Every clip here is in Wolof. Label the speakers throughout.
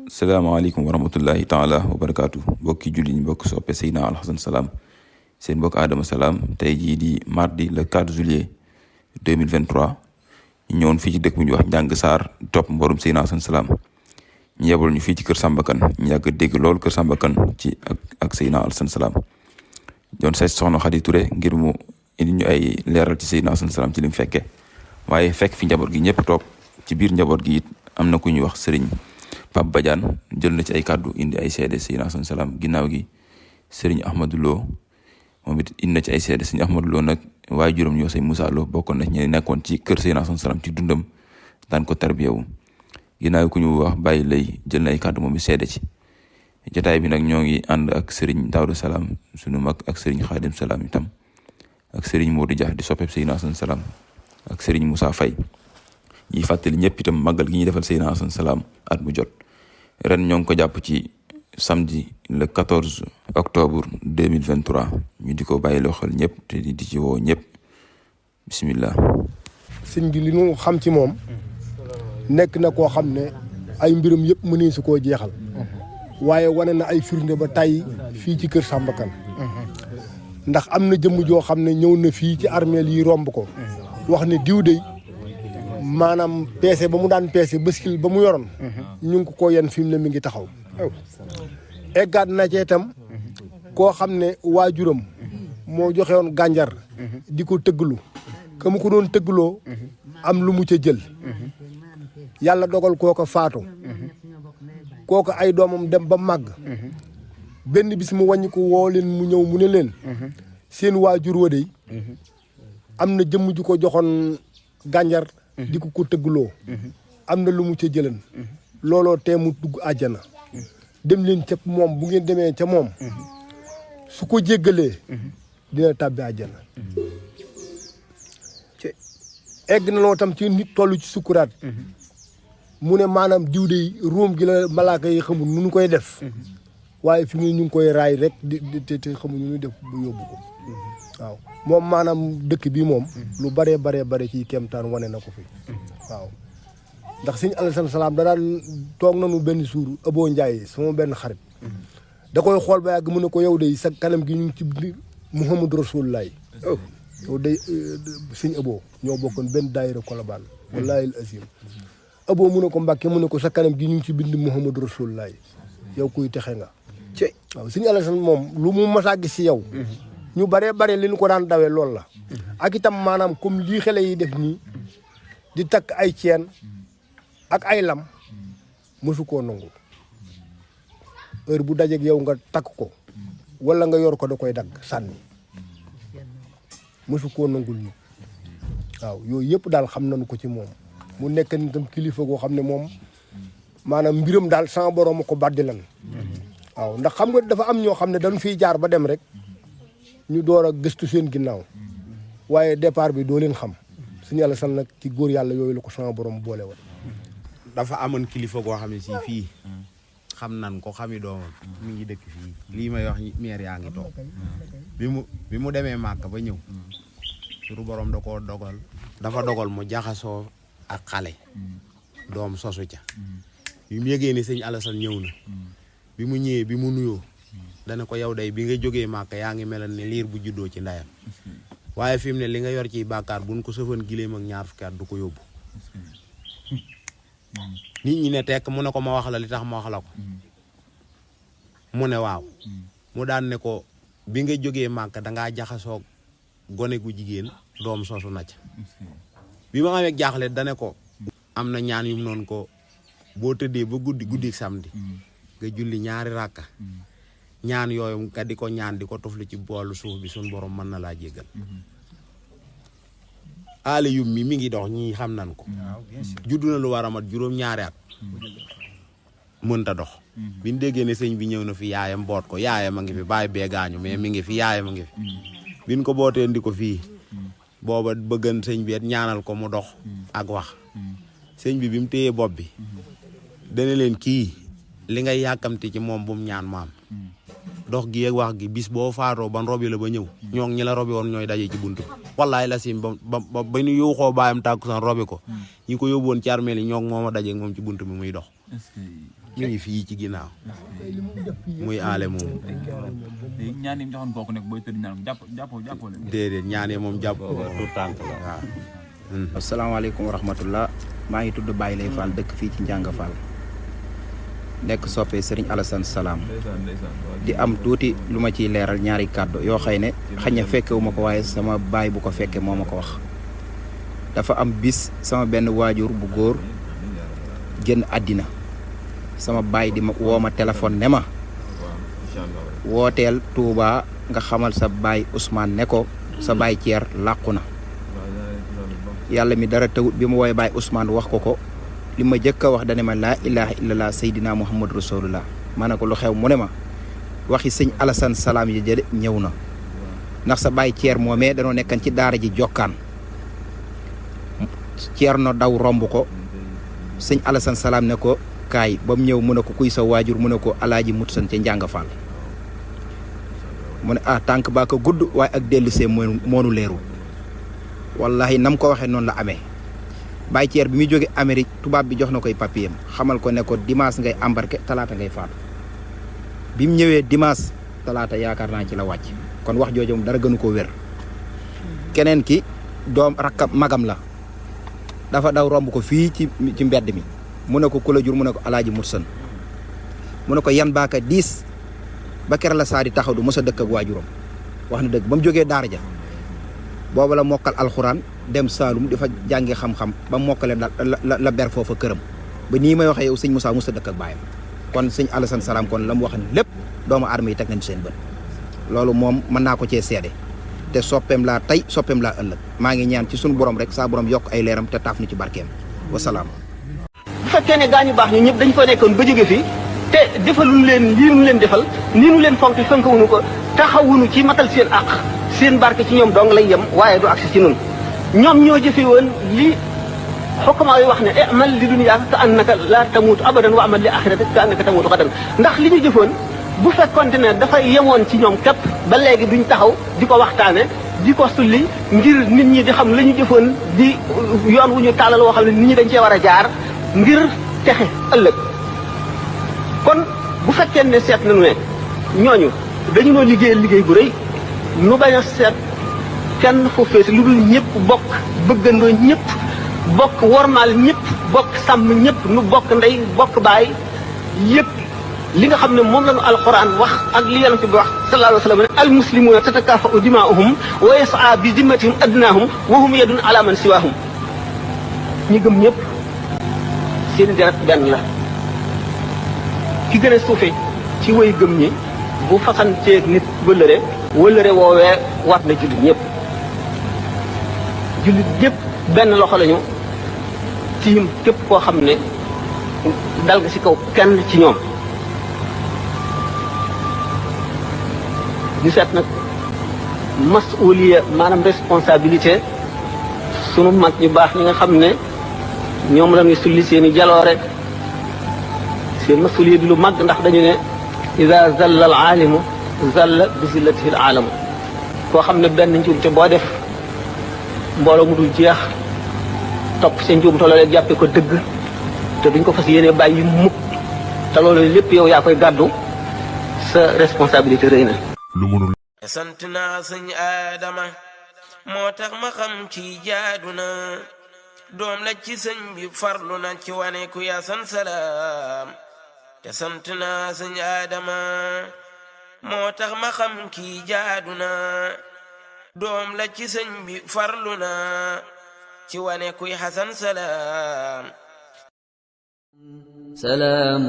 Speaker 1: salaamaaleykum wa rahmatullahi taala wa barakaatu mbokki julli ñi mbokk soppe Seydina Alxasan Salam seen mbokk Adama Salam tey jii di mardi le 4 juillet 2023 ñu ñëwoon fii ci dëkk bu ñuy wax Njàng Saar topp mborum Seydina Alxasan Salam ñu yebal ñu fii ci kër Samba Kane ñu yàgg dégg lool kër Samba Kane ci ak Seydina Alxasan Salam doon seet soxna Xadi Touré ngir mu indi ñu ay leeral ci Seydina Alxasan Salam ci li mu fekke waaye fekk fi njaboot gi ñëpp toog ci biir njaboot gi it am na ku ñuy wax sëriñ Pape Badiane jël na ci ay kàddu indi ay seede Seydina Alxasan Salam ginnaaw gi sëriñ Ahmadou Lo moom it indi na ci ay seede sëriñ Ahmadou Lo nag waaye juróom ñoo sëñ Moussa Lo bokkoon na ñu nekkoon ci kër Seydina Alxasan Salam ci dundam daan ko tarbiyawu ginnaaw ku ñu wax bàyyi lay jël na ay kàddu moom it seede ci jotaay bi nag ñoo ngi ànd ak sëriñ Daouda Salam sunu mag ak sëriñ Khadim Salam itam ak sëriñ Modou Dia di soppeeb Seydina Alxasan Salam ak sëriñ Moussa Faye ñi fàttali ñëpp itam màggal gi ñuy defal Seydina Alxasan Salam at mu jot ren ñoo ngi ko jàpp ci samedi le 14 octobre 2023 ñu di ko bàyyi loo xel ñëpp te di ci woo ñëpp bismillah.
Speaker 2: sëñ bi li ñu xam ci moom nekk na koo xam ne ay mbiram yëpp mënee su koo jeexal waaye wane na ay firnde ba tey fii ci kër Samba Kane ndax am na jëmm joo xam ne ñëw na fii ci armeel yi romb ko wax ne diw dey maanaam peese ba mu daan peese bëskil ba mu yoroon ñu ngi ko yenn fi mu ne mi ngi taxaw eggaat na ci itam koo xam ne waajuram moo joxe woon gànjar di ko tëgglu ka mu ko doon tëggloo am lu mu ca jël yàlla dogal kooko faatu kooko ay doomam dem ba màgg benn bis mu wàññi ko woo leen mu ñëw mu ne leen seen waajur wa dey am na jëmm ju ko joxoon gànjar di ko tëggloo am na lu mu ca jëlan looloo tee mu dugg àjjana dem leen ca moom bu ngeen demee ca moom su ko jéggalee dina tàbbi àjjana egg na loo tam ci nit toll ci sukkuraat mu ne maanaam diw de ruum gi la malaaka yi xamul nu ñu koy def waaye fi mu ne ñu ngi koy raay rek te xamul nu ñu def bu yóbbu ko waaw moom maanaam dëkk bi moom lu bare ci kéemtaan wane na ko fi waaw ndax sëñ Alxasan Salam da daan toog nañu benn suur Abo Ndiaye sama benn xarit da koy xool ba yàgg mu ne ko yow de sa kanam gi ñu ngi ci biir Muhammadu Rasulullah yow day sëñ Abo ñoo bokkoon benn daayira Kolobaan wallaahi al azim Abo mu ne ko Mbàkke mu ne ko sa kanam gi ñu ngi ci bind Muhammadu Rasulullah yow kuy texe nga waaw sëñ Alxasan moom lu mu masaa gis si yow ñu bare li ñu ko daan dawee loolu la ak itam maanaam comme lii xale yi def nii di takk ay ceen ak ay lam mësu koo nangu heure bu dajeeg yow nga takk ko wala nga yor ko da koy dagg sànni mësu koo nangul ñu waaw yooyu yëpp daal xam nañu ko ci moom mu nekk ni tam kilifa goo xam ne moom maanaam mbiram daal sama borom a ko baddilan waaw ndax xam nga dafa am ñoo xam ne dañu fiy jaar ba dem rek ñu door a gëstu seen ginnaaw waaye départ bi doo leen xam suñu yàlla san nag ci góor yàlla yooyu la ko sama borom boole woon.
Speaker 3: dafa amoon kilifa goo xam ne si fii xam nan ko xami doomam mi ngi dëkk fii lii may wax meer yaa ngi toog bi mu demee màkk ba ñëw suru borom da koo dogal dafa dogal mu jaxasoo ak xale doom sosu ca bi mu yëgee ne sëñ Alxasan ñëw na bi mu ñëwee bi mu nuyoo dana ko yow day bi nga jógee màkk yaa ngi melal ne liir bu juddoo ci ndayam waaye fi mu ne li nga yor ciy bàkkaar buñ ko sëfoon gileem ak ñaar fukki at du ko yóbbu nit ñi ne tekk mu ne ko ma wax la li tax ma wax la ko mu ne waaw mu daan ne ko bi nga jógee màkk dangaa jaxasoo gone gu jigéen doom sosu na ca bi ma amee jaaxle dane ko am na ñaan yum noonu ko boo tëddee ba guddi samedi nga julli ñaari ràkka ñaan yooyu nga di ko ñaan di ko toflu ci boolu suuf bi suñ borom mën na laa jéggal aale yum mi ngi dox ñii xam nan ko juddu na lu war a mat juróom-ñaari at mënta dox biñ déggee ne sëñ bi ñëw na fi yaayam boot ko yaayam a ngi fi bàyyi bee gaañu mais mi ngi fi yaayam a ngi fi biñ ko bootee ndi ko fii booba bëggan sëñ bi et ñaanal ko mu dox ak wax sëñ bi mu téyee bopp bi dana leen kii li ngay yàkkamti ci moom bu mu ñaan maam dox gi ak wax gi bis boo faatoo ban robi la ba ñëw ñoo ñi la robi woon ñooy daje ci buntu wallaay la sim ba ñu yuuxoo baayam tàkkusaan robi ko ñi ko yóbbu woon ci armée li ñoo mooma daje moom ci buntu bi muy dox mi ngi fii ci ginnaaw muy aale moom.
Speaker 4: ñaan yi mu joxoon kooku nekk booy tëdd ñaan jàppoo leen.
Speaker 3: déedéet ñaanee moom jàpp du tànk la waaw.
Speaker 5: asalaamaaleykum wa rahmatullah maa ngi tudd Baye Lay Fall dëkk fii ci Njàng Fall nekk soppe Serigne Alassane Salam di am tuuti lu ma ciy leeral ñaari kàddu yoo xëy ne xañ na fekkewu ma ko waaye sama baay bu ko fekkee moo ma ko wax. dafa am bis sama benn waajur bu góor génn àddina sama baay di ma woo ma téléphone ne ma wooteel Touba nga xamal sa baay Ousmane ne ko sa baay Ceer làqu na. yàlla mi dara tawut bi ma woowee baay Ousmane wax ko li ma jëkk a wax dane ma laa ilaha illallah Seydina Muhammad rasulullah ma ne ko lu xew mu ne ma waxi sëñ Alassane Salam yi jëde ñëw na ndax sa baay Ceer moomee danoo nekkan ci daara ji jokkaan Ceer no daw romb ko sëñ Alassane Salam ne ko kaay ba mu ñëw mu ne ko kuy sa waajur mu ne ko alaaji Mutsan ca Njàng Fall mu ne tànk baa ko gudd waaye ak dellusee moonu leeru wallahi nam ko waxee noonu la amee Baye Ceer bi muy jóge Amérique tubaab bi jox na koy papier xamal ko ne ko dimanche ngay embarqué talaata ngay faatu bi mu ñëwee dimanche talaata yaakaar naa ci la wàcc kon wax jooju moom dara gënu ko wér. keneen ki doom rakkam magam la dafa daw romb ko fii ci mbedd mi mu ne ko ku la jur mu ne ko alaaji Mutsan mu ne ko yan baaka 10 ba kere la saa di taxaw du mos a dëkk ak waajuram wax na dëgg ba mu jógee daara ja booba la mokkal alxuraan dem Saalum di fa jàngi xam-xam ba mokkale la ber foofa këram ba nii may waxee yow sëñ Moussa mos a dëkk ak baayam kon sëñ Alassane Salam kon la mu wax lépp doomu aadama yi teg nañ seen bët loolu moom mën naa ko cee seede te soppeem laa tey soppeem laa ëllëg maa ngi ñaan ci sunu borom rek saa borom yokk ay leeram te taaf nu ci barkeem wasalaam.
Speaker 6: bu fekkee ne gaañu baax ñu ñëpp dañ ko nekkoon ba jóge fi te defaluñu leen lii nu leen defal nii nu leen fonk fonkawuñu ko taxawuñu ci matal seen àq seen barke ci ñoom dong lay yem waaye du agsi ci nun ñoom ñoo jëfe woon li xukkamaa yi wax ne amal li dunyaaka ka annaka la tamuutu abadan wa amal li axiratika ka annaka tamuutu xadan ndax li ñu jëfoon bu fekkonte ne dafay yemoon ci ñoom képp ba léegi duñ taxaw di ko waxtaane di ko sulli ngir nit ñi di xam la ñu jëfoon di yoon wu ñu tàllal woo xam ne nit ñi dañ cee war a jaar ngir texe ëllëg kon bu fekkee ne seet nañu ne ñooñu dañu noo liggéeyal liggéey bu rëy nu bañ a seet kenn fu fees lu dul ñëpp bokk bëggandoo ñëpp bokk wormaal ñëpp bokk sàmm ñëpp nu bokk ndey bokk baay yëpp li nga xam ne moom la ñu alxuraan wax ak li yonent bi wax sallallahu alayhi wa sallam ne al muslimuuna tatakaafa'u dimaa'uhum wa yas'a bi zimmatihim adnaahum wa hum yadun ala man siwaahum ñi gëm ñëpp seen deret benn la ki gën a suufe ci way gëm ñi bu fasanteeg nit wëllëre woowee war na jullit ñëpp benn loxo lañu tiim képp koo xam ne dal nga ci kaw kenn ci ñoom ñu seet nag masuliya maanaam responsabilité sunu mag ñu baax ñi nga xam ne ñoom la ñuy sulli seen i jaloore seen masuliya di lu mag ndax dañu ne ida zalla al aalimu zalla bi zillatihi al aalamu koo xam ne benn njuumte boo def mbooloo mu dul jeex topp seen njuumte loolee jàppe ko dëgg te duñ ko fas yéene bàyyi mukk te loolu lépp yow yaa koy gàddu sa responsabilité rëy na
Speaker 7: sant naa sëñ Adama moo tax ma xam ci jaadu na doom la ci sëñ bi farlu na ci wane ku yasan salaam te sant naa sëñ Adama moo tax ma xam kii jaadu na doom la ci sëñ bi farlu na ci wane kuy xasan salaam
Speaker 8: سلام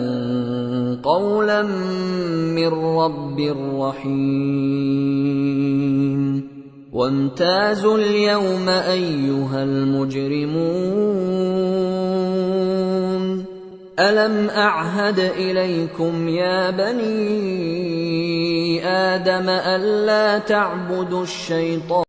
Speaker 8: قولا من رب رحيم وامتازوا اليوم أيها المجرمون ألم أعهد إليكم يا بني آدم ألا تعبدوا الشيطان